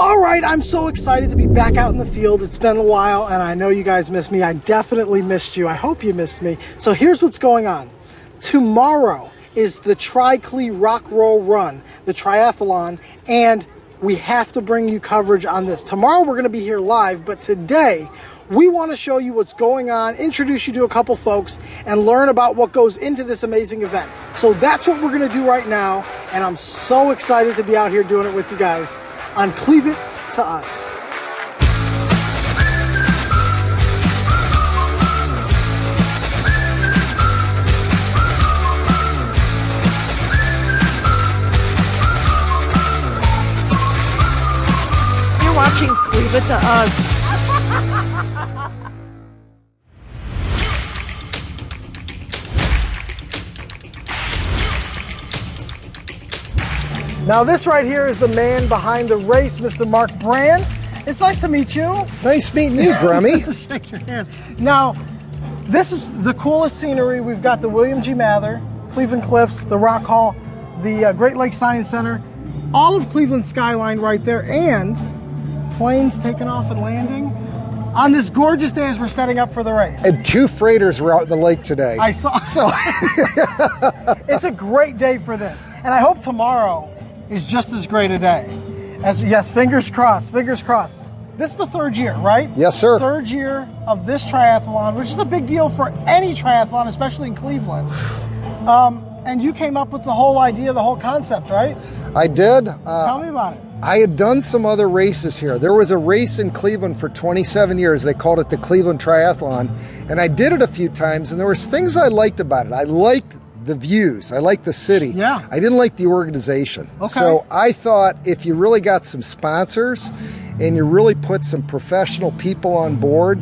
All right, I'm so excited to be back out in the field. It's been a while, and I know you guys missed me. I definitely missed you. I hope you missed me. So here's what's going on. Tomorrow is the Tri-CLE Rock-Roll-Run, the triathlon, and we have to bring you coverage on this. Tomorrow we're going to be here live, but today we want to show you what's going on, introduce you to a couple folks, and learn about what goes into this amazing event. So that's what we're going to do right now, and I'm so excited to be out here doing it with you guys on Cleave It to Us. You're watching Cleave It to Us. Now this right here is the man behind the race, Mr. Mark Brandt. It's nice to meet you. Nice meeting you, Grammy. Shake your hand. Now, this is the coolest scenery. We've got the William G. Mather, Cleveland Cliffs, the Rock Hall, the Great Lakes Science Center, all of Cleveland skyline right there, and planes taking off and landing on this gorgeous day as we're setting up for the race. And 2 freighters were out in the lake today. I saw. So it's a great day for this, and I hope tomorrow is just as great a day. Yes, fingers crossed, fingers crossed. This is the 3rd year, right? Yes, sir. 3rd year of this triathlon, which is a big deal for any triathlon, especially in Cleveland. And you came up with the whole idea, the whole concept, right? I did. Tell me about it. I had done some other races here. There was a race in Cleveland for 27 years. They called it the Cleveland Triathlon. And I did it a few times, and there was things I liked about it. I liked the views. I liked the city. Yeah. I didn't like the organization. Okay. So I thought if you really got some sponsors and you really put some professional people on board,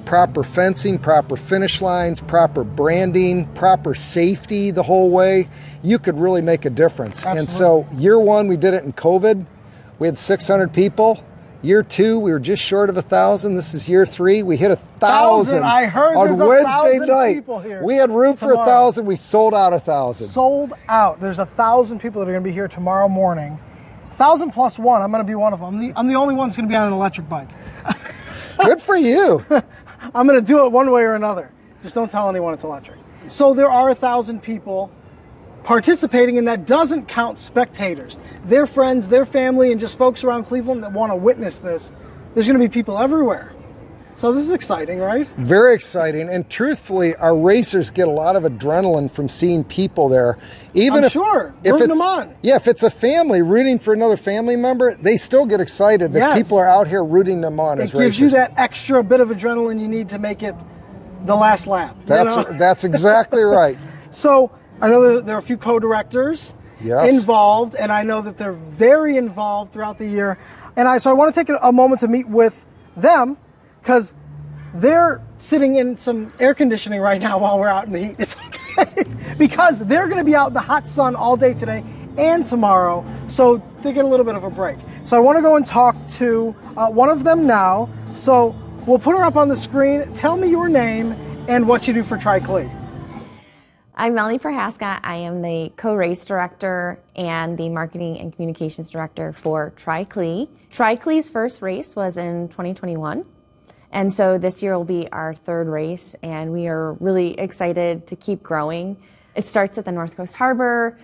proper fencing, proper finish lines, proper branding, proper safety the whole way, you could really make a difference. Absolutely. And so year 1, we did it in COVID. We had 600 people. Year 2, we were just short of 1,000. This is year 3. We hit 1,000. I heard on there's Wednesday 1,000 night. people here We had room for 1,000. We sold out 1,000. Sold out. There's 1,000 people that are going to be here tomorrow morning. 1,000 plus 1. I'm going to be one of them. I'm the only one that's going to be on an electric bike. Good for you. I'm going to do it one way or another. Just don't tell anyone it's electric. So there are 1,000 people participating, and that doesn't count spectators. Their friends, their family, and just folks around Cleveland that want to witness this. There's going to be people everywhere. So this is exciting, right? Very exciting. And truthfully, our racers get a lot of adrenaline from seeing people there. Even I'm if, sure. If Rooting it's, them on. Yeah, if it's a family rooting for another family member, they still get excited that Yes. people are out here rooting them on as It gives racers. you that extra bit of adrenaline you need to make it the last lap. That's exactly right. So I know there are a few co-directors involved, and I know that they're very involved throughout the year. And so I want to take a moment to meet with them, because they're sitting in some air conditioning right now while we're out in the heat. It's okay, because they're going to be out in the hot sun all day today and tomorrow, so they get a little bit of a break. So I want to go and talk to one of them now. So we'll put her up on the screen. Tell me your name and what you do for Tri-CLE. I'm Melanie Prohaska. I am the co-race director and the marketing and communications director for Tri-CLE. Tri-CLE's first race was in 2021. And so this year will be our 3rd race, and we are really excited to keep growing. It starts at the North Coast Harbor,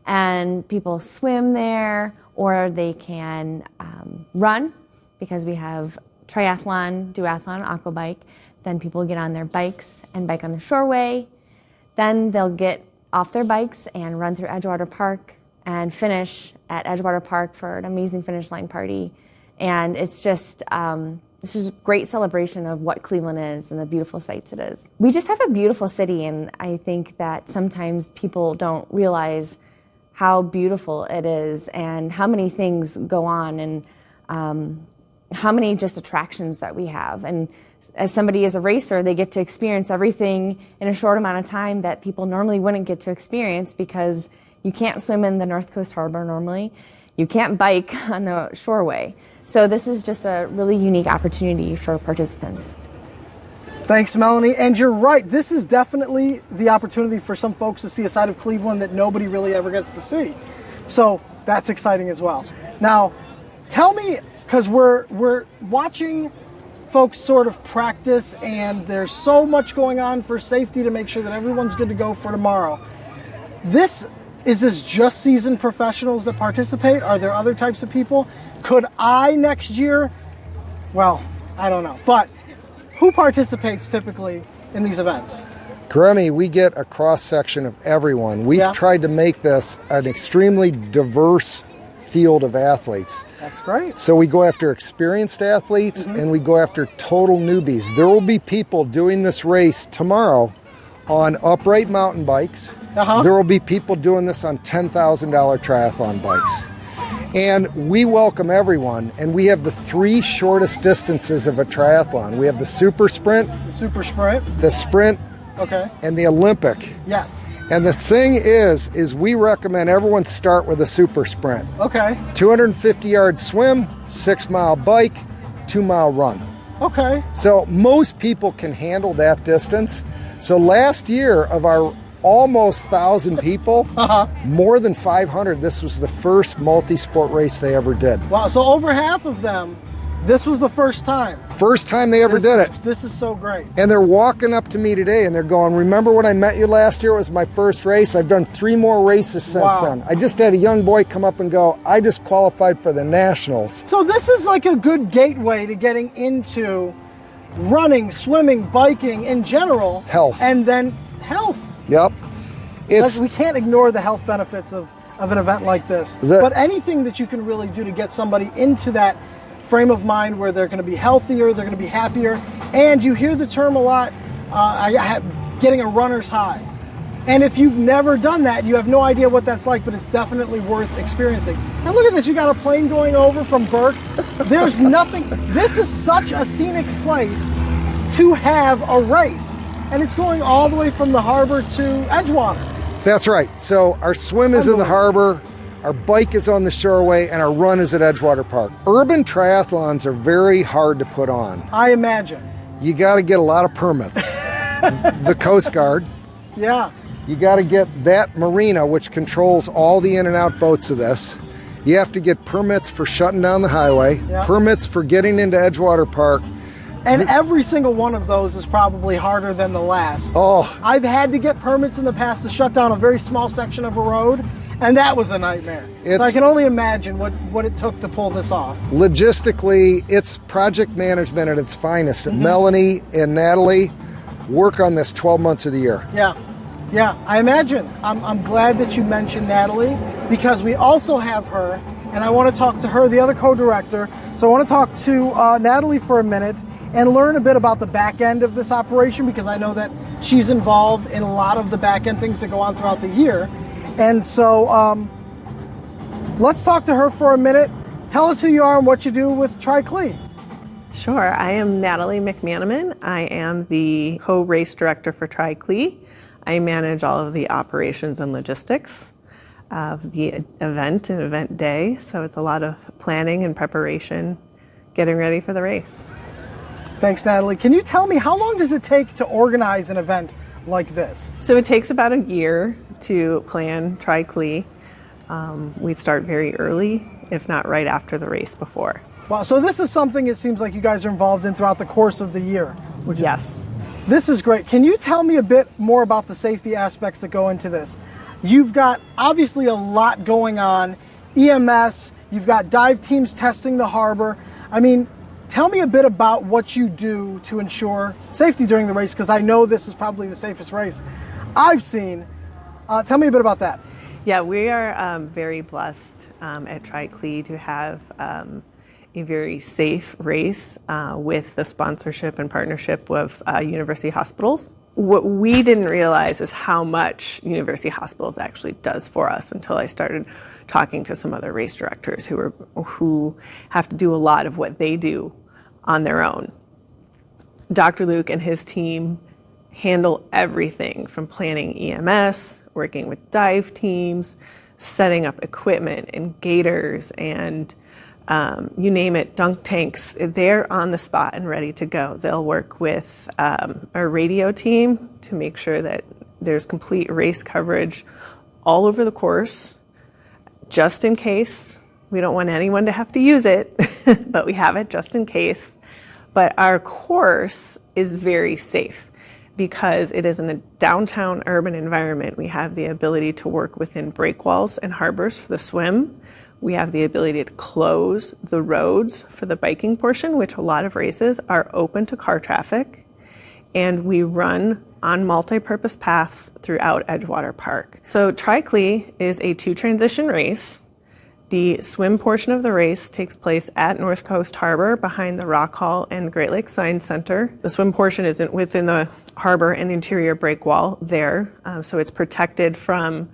and people swim there, or they can run, because we have triathlon, duathlon, aquabike. Then people get on their bikes and bike on the shoreway. Then they'll get off their bikes and run through Edgewater Park and finish at Edgewater Park for an amazing finish line party. And it's just this is a great celebration of what Cleveland is and the beautiful sights it is. We just have a beautiful city, and I think that sometimes people don't realize how beautiful it is and how many things go on, and how many just attractions that we have. And as somebody as a racer, they get to experience everything in a short amount of time that people normally wouldn't get to experience, because you can't swim in the North Coast Harbor normally. You can't bike on the shoreway. So this is just a really unique opportunity for participants. Thanks, Melanie. And you're right, this is definitely the opportunity for some folks to see a side of Cleveland that nobody really ever gets to see. So that's exciting as well. Now, tell me because we're watching folks sort of practice, and there's so much going on for safety to make sure that everyone's good to go for tomorrow. Is this just seasoned professionals that participate? Are there other types of people? Could I next year? Well, I don't know. But who participates typically in these events? Grammy, we get a cross-section of everyone. We've tried to make this an extremely diverse field of athletes. That's great. So we go after experienced athletes and we go after total newbies. There will be people doing this race tomorrow on upright mountain bikes. There will be people doing this on $10,000 triathlon bikes. And we welcome everyone, and we have the 3 shortest distances of a triathlon. We have the super sprint, the sprint, and the Olympic. Yes. And the thing is we recommend everyone start with a super sprint. 250-yard swim, 6-mile bike, 2-mile run. So most people can handle that distance. So last year, of our almost 1,000 people, more than 500, this was the first multi-sport race they ever did. Wow, so over half of them, this was the first time. First time they ever did it. This is so great. And they're walking up to me today and they're going, remember when I met you last year? It was my first race. I've done 3 more races since then. I just had a young boy come up and go, I just qualified for the Nationals. So this is like a good gateway to getting into running, swimming, biking in general. Health. And then health. Yep. We can't ignore the health benefits of an event like this. But anything that you can really do to get somebody into that frame of mind where they're going to be healthier, they're going to be happier, and you hear the term a lot, getting a runner's high. And if you've never done that, you have no idea what that's like, but it's definitely worth experiencing. And look at this, you got a plane going over from Burke. There's nothing, this is such a scenic place to have a race. And it's going all the way from the harbor to Edgewater. That's right. So our swim is in the harbor, our bike is on the shoreway, and our run is at Edgewater Park. Urban triathlons are very hard to put on. I imagine. You got to get a lot of permits. The Coast Guard. Yeah. You got to get that marina, which controls all the in and out boats of this. You have to get permits for shutting down the highway, permits for getting into Edgewater Park. And every single one of those is probably harder than the last. Oh. I've had to get permits in the past to shut down a very small section of a road, and that was a nightmare. So I can only imagine what it took to pull this off. Logistically, it's project management at its finest. And Melanie and Natalie work on this 12 months of the year. Yeah, I imagine. I'm glad that you mentioned Natalie, because we also have her, and I want to talk to her, the other co-director. So I want to talk to Natalie for a minute and learn a bit about the back end of this operation, because I know that she's involved in a lot of the back end things that go on throughout the year. And so let's talk to her for a minute. Tell us who you are and what you do with Tri-CLE. Sure, I am Natalie McManaman. I am the co-race director for Tri-CLE. I manage all of the operations and logistics of the event and event day. So it's a lot of planning and preparation, getting ready for the race. Thanks, Natalie. Can you tell me, how long does it take to organize an event like this? So it takes about a year to plan Tri-CLE. We start very early, if not right after the race before. Wow, so this is something it seems like you guys are involved in throughout the course of the year. Yes. This is great. Can you tell me a bit more about the safety aspects that go into this? You've got obviously a lot going on. EMS, you've got dive teams testing the harbor. I mean, tell me a bit about what you do to ensure safety during the race, because I know this is probably the safest race I've seen. Tell me a bit about that. Yeah, we are very blessed at Tri-CLE to have a very safe race with the sponsorship and partnership with university hospitals. What we didn't realize is how much university hospitals actually does for us until I started talking to some other race directors who have to do a lot of what they do on their own. Dr. Luke and his team handle everything from planning EMS, working with dive teams, setting up equipment and gaiters and you name it, dunk tanks. They're on the spot and ready to go. They'll work with our radio team to make sure that there's complete race coverage all over the course, just in case. We don't want anyone to have to use it. but we have it just in case. But our course is very safe because it is in a downtown urban environment. We have the ability to work within breakwalls and harbors for the swim. We have the ability to close the roads for the biking portion, which a lot of races are open to car traffic. And we run on multi-purpose paths throughout Edgewater Park. So Tri-CLE is a 2-transition race. The swim portion of the race takes place at North Coast Harbor behind the Rock Hall and the Great Lakes Science Center. The swim portion is within the harbor and interior breakwall there, so it's protected from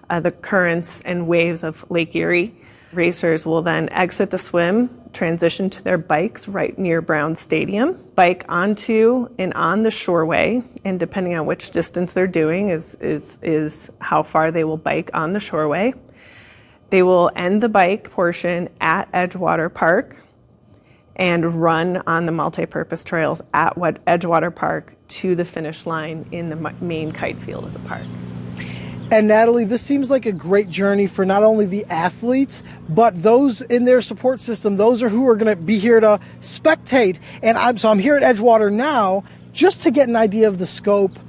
the currents and waves of Lake Erie. Racers will then exit the swim, transition to their bikes right near Brown Stadium, bike onto and on the shoreway, and depending on which distance they're doing is how far they will bike on the shoreway. They will end the bike portion at Edgewater Park and run on the multi-purpose trails at Edgewater Park to the finish line in the main kite field of the park. And Natalie, this seems like a great journey for not only the athletes, but those in their support system, those are who are going to be here to spectate. And I'm here at Edgewater now just to get an idea of the scope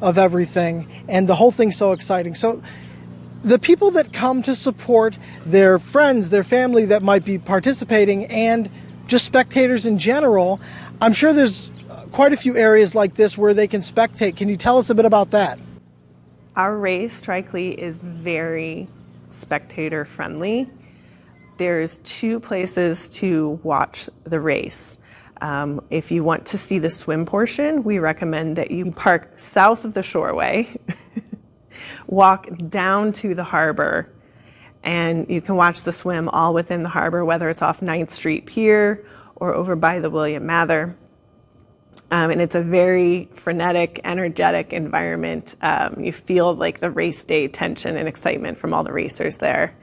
of everything, and the whole thing's so exciting. So the people that come to support their friends, their family that might be participating, and just spectators in general, I'm sure there's quite a few areas like this where they can spectate. Can you tell us a bit about that? Our race, Tri-CLE, is very spectator friendly. There's 2 places to watch the race. If you want to see the swim portion, we recommend that you park south of the shoreway, walk down to the harbor, and you can watch the swim all within the harbor, whether it's off 9th Street Pier or over by the William Mather. And it's a very frenetic, energetic environment. You feel like the race day tension and excitement from all the racers there.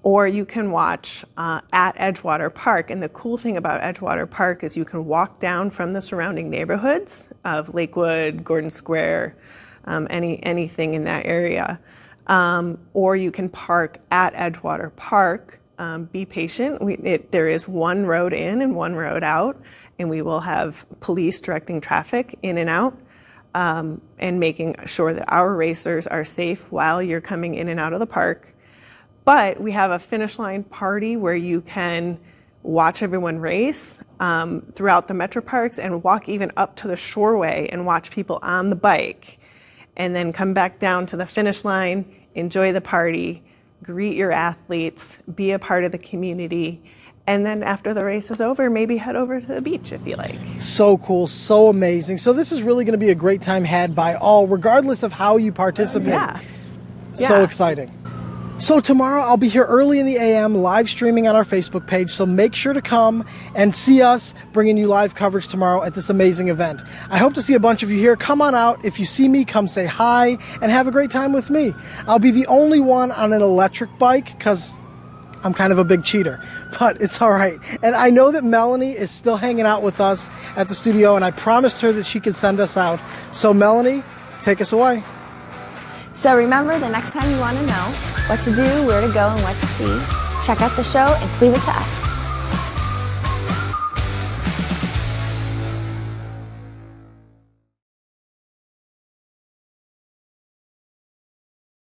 Or you can watch at Edgewater Park. And the cool thing about Edgewater Park is you can walk down from the surrounding neighborhoods of Lakewood, Gordon Square, anything in that area. Or you can park at Edgewater Park. Be patient. There is one road in and one road out. And we will have police directing traffic in and out, and making sure that our racers are safe while you're coming in and out of the park. But we have a finish line party where you can watch everyone race throughout the Metro Parks and walk even up to the shoreway and watch people on the bike, and then come back down to the finish line, enjoy the party, greet your athletes, be a part of the community. And then after the race is over, maybe head over to the beach if you like. So cool, so amazing. So this is really going to be a great time had by all, regardless of how you participate. Yeah. So exciting. So tomorrow I'll be here early in the AM live streaming on our Facebook page, so make sure to come and see us bringing you live coverage tomorrow at this amazing event. I hope to see a bunch of you here. Come on out. If you see me, come say hi and have a great time with me. I'll be the only one on an electric bike because I'm kind of a big cheater, but it's all right. And I know that Melanie is still hanging out with us at the studio, and I promised her that she could send us out. So Melanie, take us away. So remember, the next time you want to know what to do, where to go, and what to see, check out the show and leave it to us.